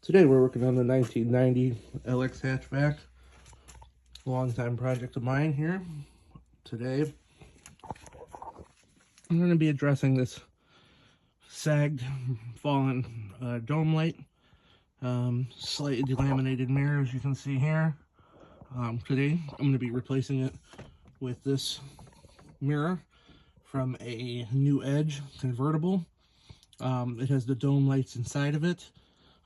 Today we're working on the 1990 LX hatchback. Long-time project of mine here. Today I'm going to be addressing this sagged, fallen dome light. Slightly delaminated mirror, as you can see here. Today I'm going to be replacing it with this mirror from a New Edge convertible. It has the dome lights inside of it.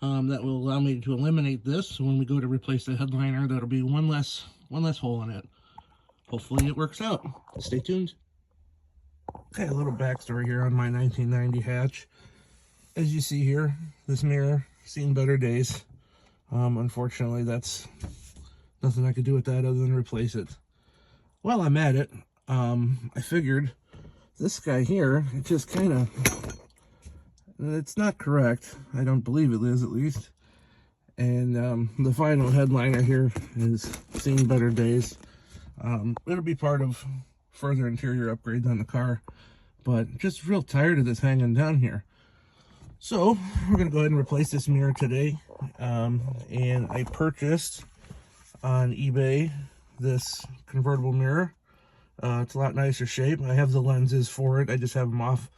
That will allow me to eliminate this. So when we go to replace the headliner, that'll be one less hole in it. Hopefully it works out. Stay tuned. Okay, a little backstory here on my 1990 hatch. As you see here, this mirror seen better days. Unfortunately, that's nothing I could do with that other than replace it. While I'm at it, I figured this guy here, it just kind of, it's not correct. I don't believe it is, at least. And the final headliner here is seen better days. It'll be part of further interior upgrades on the car, but just real tired of this hanging down here. So we're gonna go ahead and replace this mirror today. And I purchased on eBay this convertible mirror. It's a lot nicer shape. I have the lenses for it. I just have them off.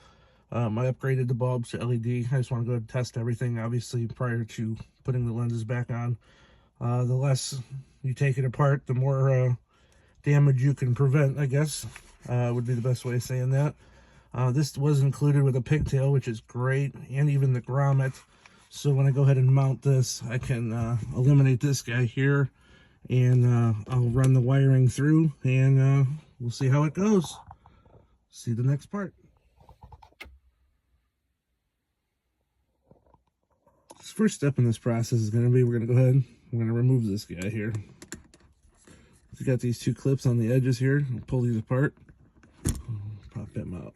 I upgraded the bulbs to LED. I just want to go ahead and test everything, obviously, prior to putting the lenses back on. The less you take it apart, the more damage you can prevent, I guess, would be the best way of saying that. This was included with a pigtail, which is great, and even the grommet. So when I go ahead and mount this, I can eliminate this guy here, and I'll run the wiring through, and we'll see how it goes. See the next part. First step in this process is going to be, we're going to go ahead, we're going to remove this guy here. We've got these two clips on the edges here. Pull these apart. Pop them out.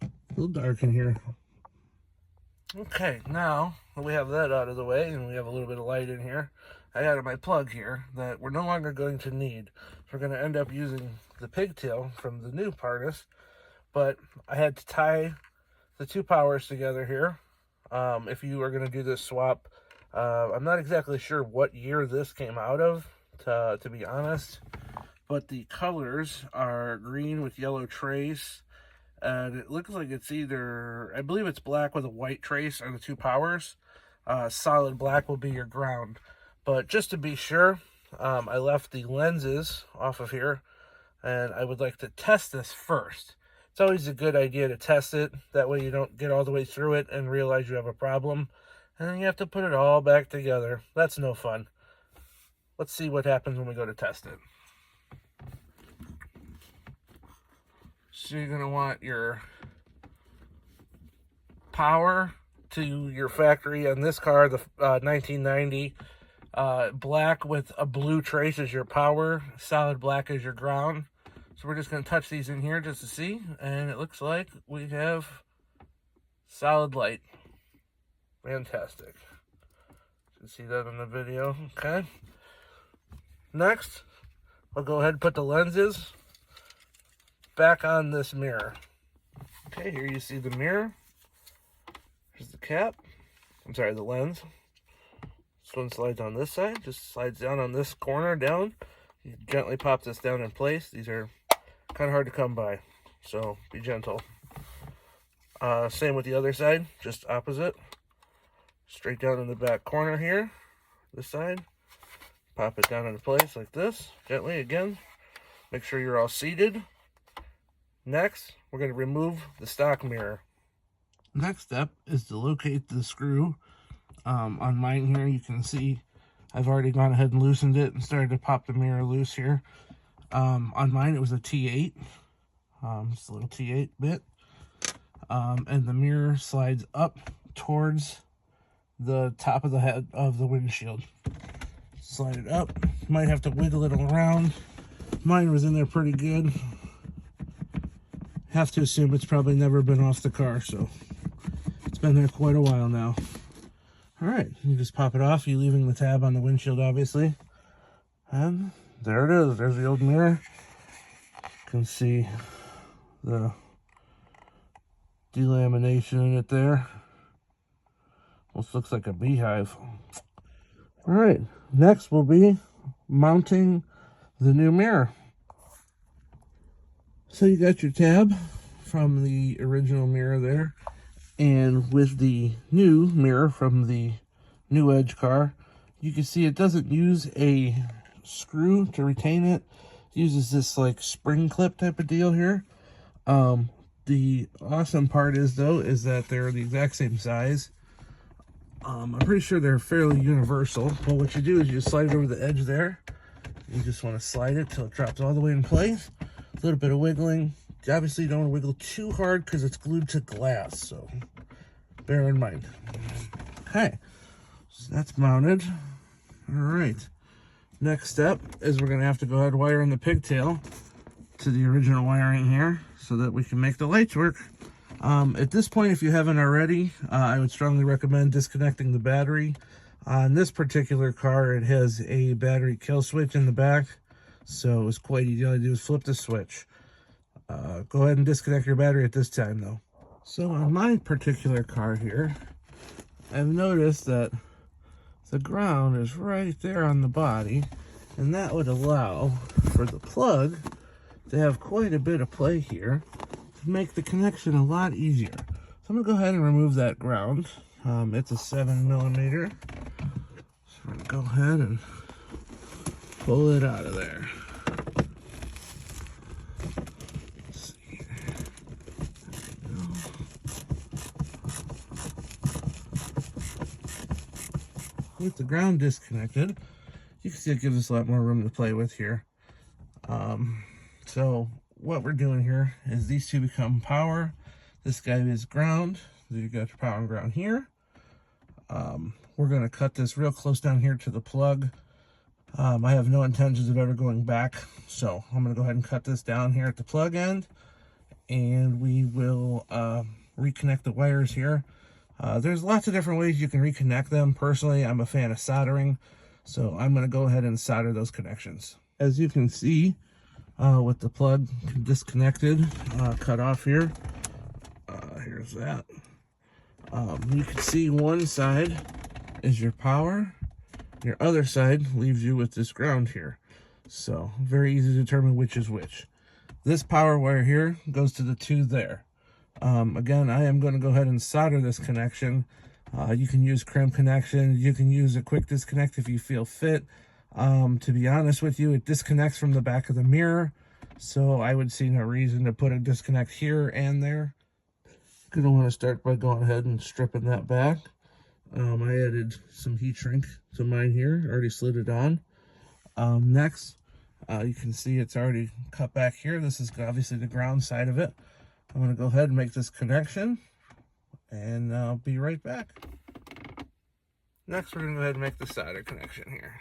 A little dark in here. Okay, now that we have that out of the way and we have a little bit of light in here, I added my plug here that we're no longer going to need. So we're going to end up using the pigtail from the new harness, but I had to tie the two powers together here. If you are going to do this swap, I'm not exactly sure what year this came out of, to be honest, but the colors are green with yellow trace, and it looks like it's either, I believe it's black with a white trace are the two powers. Solid black will be your ground, but just to be sure, I left the lenses off of here, and I would like to test this first. It's always a good idea to test it. That way you don't get all the way through it and realize you have a problem. And then you have to put it all back together. That's no fun. Let's see what happens when we go to test it. So you're going to want your power to your factory on this car, the 1990. Black with a blue trace is your power. Solid black is your ground. So we're just going to touch these in here just to see, and it looks like we have solid light. Fantastic. You can see that in the video. Okay. Next, I'll go ahead and put the lenses back on this mirror. Okay, here you see the mirror. Here's the cap. I'm sorry, the lens. This one slides on this side, just slides down on this corner down. You gently pop this down in place. These are kind of hard to come by, so be gentle. Same with the other side, just opposite. Straight down in the back corner here, this side. Pop it down into place like this, gently again. Make sure you're all seated. Next, we're going to remove the stock mirror. Next step is to locate the screw. On mine here, you can see I've already gone ahead and loosened it and started to pop the mirror loose here. On mine, it was a T8, just a little T8 bit, and the mirror slides up towards the top of the head of the windshield. Slide it up. Might have to wiggle it around. Mine was in there pretty good. Have to assume it's probably never been off the car, so it's been there quite a while now. All right, you just pop it off. You leaving the tab on the windshield, obviously, and there it is. There's the old mirror. You can see the delamination in it there. This looks like a beehive. All right, next will be mounting the new mirror. So you got your tab from the original mirror there, and with the new mirror from the new Edge car, you can see it doesn't use a screw to retain it. It uses this like spring clip type of deal here. The awesome part is though is that they're the exact same size. I'm pretty sure they're fairly universal. Well, what you do is you slide it over the edge there. You just want to slide it till it drops all the way in place. A little bit of wiggling. Obviously, you don't want to wiggle too hard because it's glued to glass, so bear in mind. Okay, so that's mounted. All right. Next step is we're going to have to go ahead and wire in the pigtail to the original wiring here so that we can make the lights work. At this point, if you haven't already, I would strongly recommend disconnecting the battery. On this particular car, it has a battery kill switch in the back, so it's quite easy. All you do is flip the switch. Go ahead and disconnect your battery at this time, though. So on my particular car here, I've noticed that the ground is right there on the body, and that would allow for the plug to have quite a bit of play here to make the connection a lot easier. So I'm going to go ahead and remove that ground. It's a 7mm. So I'm going to go ahead and pull it out of there. Let's see here. There we go. With the ground disconnected, you can see it gives us a lot more room to play with here. So what we're doing here is these two become power. This guy is ground. You got your power and ground here. We're going to cut this real close down here to the plug. I have no intentions of ever going back, so I'm going to go ahead and cut this down here at the plug end, and we will reconnect the wires here. There's lots of different ways you can reconnect them. Personally, I'm a fan of soldering, so I'm going to go ahead and solder those connections. As you can see, with the plug disconnected, cut off here, here's that. You can see one side is your power, your other side leaves you with this ground here. So very easy to determine which is which. This power wire here goes to the two there. Again, I am going to go ahead and solder this connection. You can use crimp connection. You can use a quick disconnect if you feel fit. To be honest with you, it disconnects from the back of the mirror, so I would see no reason to put a disconnect here and there. Gonna want to start by going ahead and stripping that back. I added some heat shrink to mine here, already slid it on. Next, you can see it's already cut back here. This is obviously the ground side of it. I'm going to go ahead and make this connection, and I'll be right back. Next, we're going to go ahead and make the solder connection here.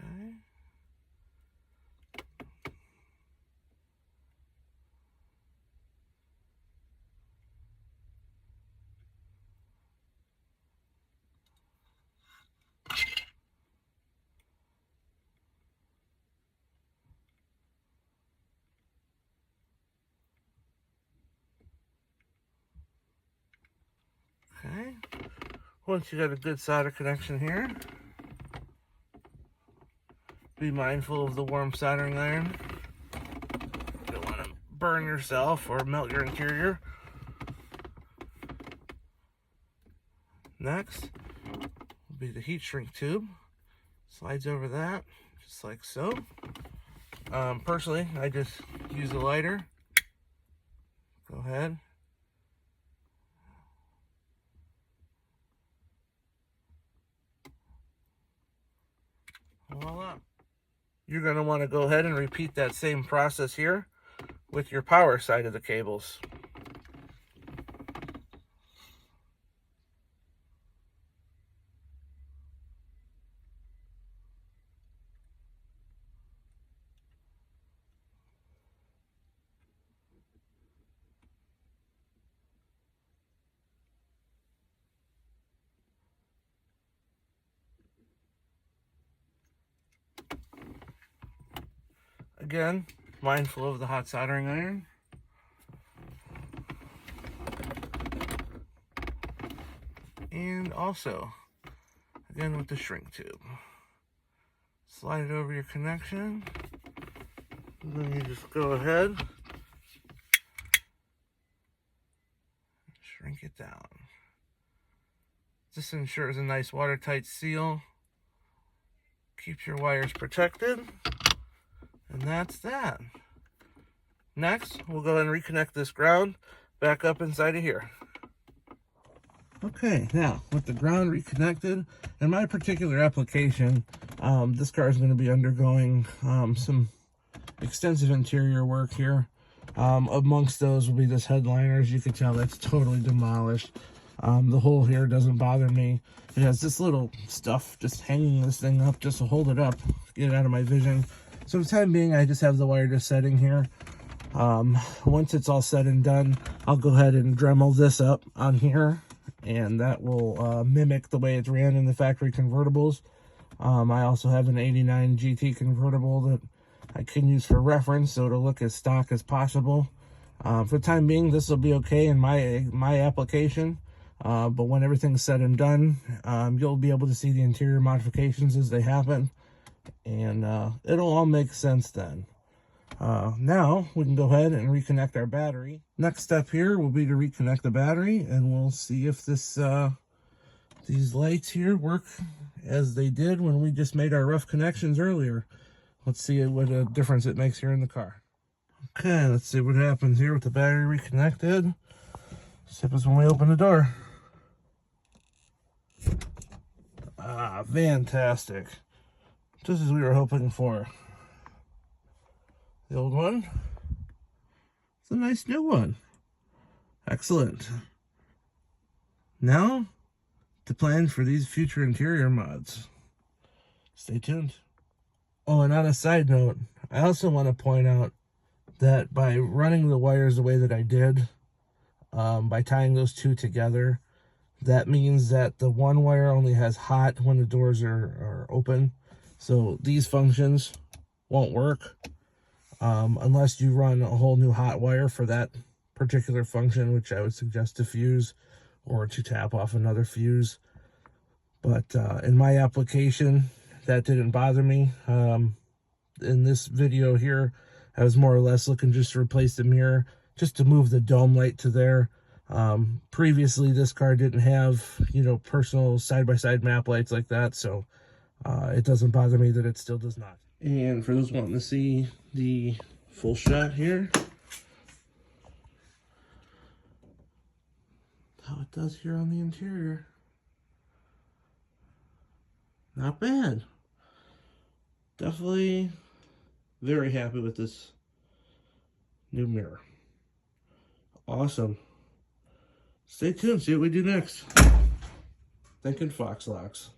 Okay. Okay. Once you got a good solder connection here, be mindful of the warm soldering iron. You don't want to burn yourself or melt your interior. Next will be the heat shrink tube. Slides over that, just like so. Personally, I just use a lighter. Go ahead. Voila. You're going to want to go ahead and repeat that same process here with your power side of the cables. Again, mindful of the hot soldering iron. And also, again with the shrink tube. Slide it over your connection. And then you just go ahead, shrink it down. This ensures a nice watertight seal. Keeps your wires protected. And that's that. Next, we'll go ahead and reconnect this ground back up inside of here. Okay, now with the ground reconnected, in my particular application, this car is going to be undergoing some extensive interior work here. Amongst those will be this headliner. As you can tell, that's totally demolished. The hole here doesn't bother me. It has this little stuff just hanging this thing up just to hold it up, get it out of my vision. So for the time being, I just have the wire just setting here. Once it's all said and done, I'll go ahead and Dremel this up on here, and that will mimic the way it's ran in the factory convertibles. I also have an 89 GT convertible that I can use for reference, so it'll look as stock as possible. For the time being, this will be okay in my application, but when everything's said and done, you'll be able to see the interior modifications as they happen, and it'll all make sense then. Now we can go ahead and reconnect our battery. Next step here will be to reconnect the battery, and we'll see if this these lights here work as they did when we just made our rough connections earlier. Let's see what a difference it makes here in the car. Okay, let's see what happens here with the battery reconnected. This happens when we open the door. Ah, fantastic. Just as we were hoping for. The old one. It's a nice new one. Excellent. Now, to plan for these future interior mods. Stay tuned. Oh, and on a side note, I also want to point out that by running the wires the way that I did, by tying those two together, that means that the one wire only has hot when the doors are open. So these functions won't work unless you run a whole new hot wire for that particular function, which I would suggest to fuse or to tap off another fuse. But in my application, that didn't bother me. In this video here, I was more or less looking just to replace the mirror, just to move the dome light to there. Previously, this car didn't have, personal side-by-side map lights like that, so it doesn't bother me that it still does not. And for those wanting to see the full shot here, how it does here on the interior. Not bad. Definitely very happy with this new mirror. Awesome. Stay tuned, see what we do next. Thinking Fox Locks.